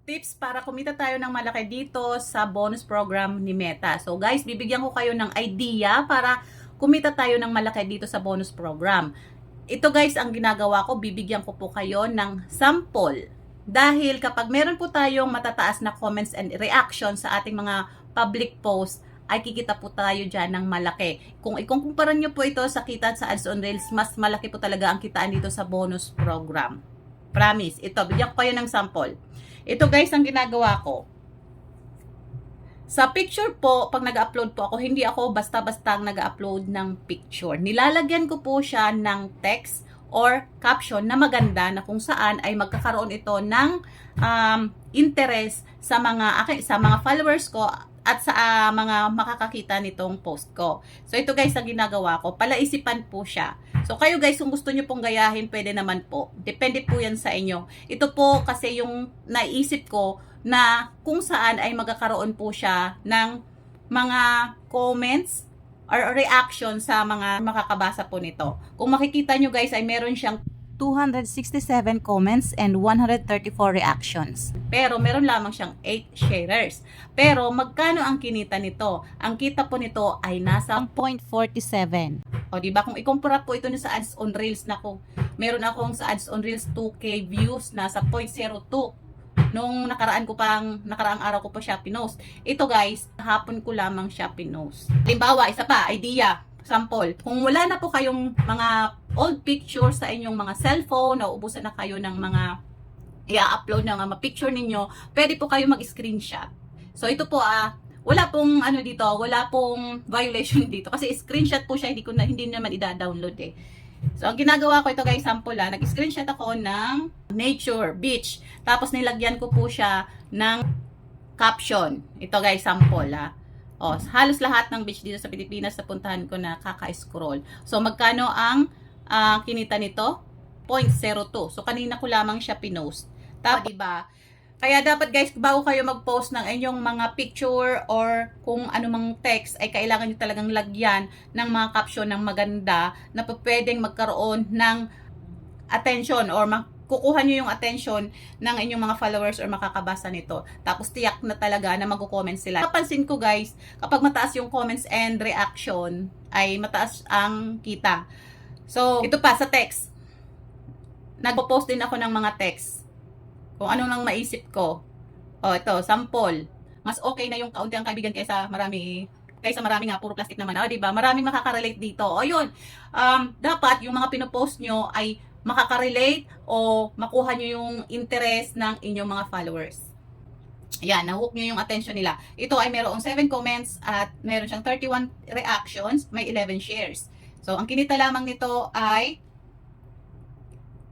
tips para kumita tayo ng malaki dito sa bonus program ni Meta. So guys, bibigyan ko kayo ng idea para kumita tayo ng malaki dito sa bonus program. Ito guys, ang ginagawa ko, bibigyan ko po kayo ng sample. Dahil kapag meron po tayong matataas na comments and reactions sa ating mga public post, ay kikita po tayo dyan ng malaki. Kung ikukumpara nyo po ito sa kita sa Ads on Reels, mas malaki po talaga ang kitaan dito sa bonus program. Promise. Ito, bigyan ko kayo ng sample. Ito guys, ang ginagawa ko. Sa picture po, pag nag-upload po ako, hindi ako basta-basta nag-upload ng picture. Nilalagyan ko po siya ng text or caption na maganda na kung saan ay magkakaroon ito ng interest sa mga followers ko at sa mga makakakita nitong post ko. So ito guys, ang ginagawa ko, palaisipan po siya. So kayo guys, kung gusto nyo pong gayahin, pwede naman po. Depende po yan sa inyo. Ito po kasi yung naisip ko na kung saan ay magkakaroon po siya ng mga comments or reaction sa mga makakabasa po nito. Kung makikita nyo guys, ay meron siyang 267 comments and 134 reactions. Pero meron lamang siyang 8 sharers. Pero magkano ang kinita nito? Ang kita po nito ay nasa 0.47. O diba, kung ikumpara po ito sa Ads on Reels na ko, meron akong sa Ads on Reels 2K views, nasa 0.02. Nung nakaraang araw ko pa siya pinost. Ito guys, hapon ko lamang siya pinost. Halimbawa, isa pa, idea, sample. Kung wala na po kayong mga old pictures sa inyong mga cellphone, nauubusan na kayo ng mga i-upload ng mga picture ninyo, pwede po kayo mag-screenshot. So ito po wala pong dito, wala pong violation dito kasi screenshot po siya, hindi naman i-download eh. So ang ginagawa ko ito guys, sample nag-screenshot ako ng nature, beach. Tapos nilagyan ko po siya ng caption. Ito guys, sample halos lahat ng beach dito sa Pilipinas na puntahan ko na kaka-scroll. So magkano ang kinita nito? 0.02. So kanina ko lamang siya pinost. Tapos diba? Kaya dapat guys, bago kayo mag-post ng inyong mga picture or kung anumang text, ay kailangan nyo talagang lagyan ng mga caption ng maganda na pwedeng magkaroon ng attention or kukuha nyo yung attention ng inyong mga followers or makakabasa nito. Tapos tiyak na talaga na mag-comment sila. Napansin ko guys, kapag mataas yung comments and reaction, ay mataas ang kita. So, ito pa sa text. Nagpo-post din ako ng mga text. Kung ano nang maisip ko. Ito, sample. Mas okay na yung kaunti ang kaibigan kaysa marami nga puro plastic naman. Diba? Maraming makaka-relate dito. Yun. Dapat yung mga pinopost nyo ay makaka-relate o makuha nyo yung interest ng inyong mga followers. Yan, nahook nyo yung attention nila. Ito ay mayroong 7 comments at mayroon siyang 31 reactions, may 11 shares. So, ang kinita lamang nito ay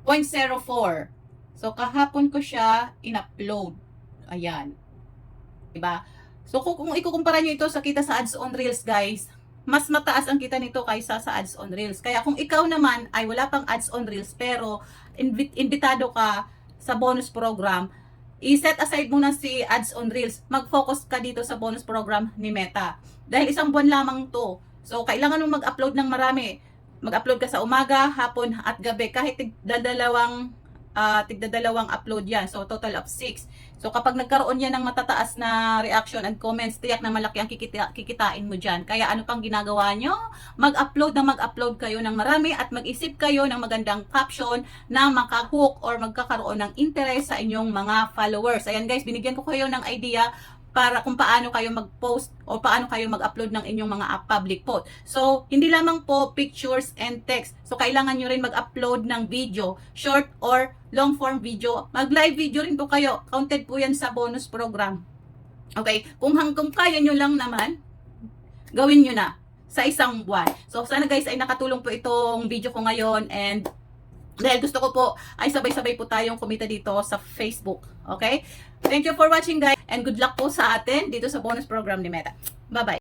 0.04. So, kahapon ko siya in-upload. Ayan. Diba? So, kung ikukumpara nyo ito sa kita sa Ads on Reels, guys, mas mataas ang kita nito kaysa sa Ads on Reels. Kaya kung ikaw naman ay wala pang Ads on Reels, pero invitado ka sa bonus program, i-set aside muna si Ads on Reels. Mag-focus ka dito sa bonus program ni Meta. Dahil isang buwan lamang to. So, kailangan mong mag-upload ng marami. Mag-upload ka sa umaga, hapon, at gabi. Kahit tigdadalawang upload yan. So, total of 6. So, kapag nagkaroon yan ng matataas na reaction and comments, tiyak na malaki ang kikitain mo dyan. Kaya ano pang ginagawa nyo? Mag-upload kayo ng marami at mag-isip kayo ng magandang caption na makahook or magkakaroon ng interest sa inyong mga followers. Ayan guys, binigyan ko kayo ng idea para kung paano kayo mag-post o paano kayo mag-upload ng inyong mga public post. So, hindi lamang po pictures and text. So, kailangan nyo rin mag-upload ng video, short or long form video. Mag-live video rin po kayo. Counted po yan sa bonus program. Okay? Kung hanggang kaya nyo lang naman, gawin nyo na sa isang buwan. So, sana guys ay nakatulong po itong video ko ngayon and dahil gusto ko po ay sabay-sabay po tayong kumita dito sa Facebook. Okay? Thank you for watching guys and good luck po sa atin dito sa bonus program ni Meta. Bye-bye!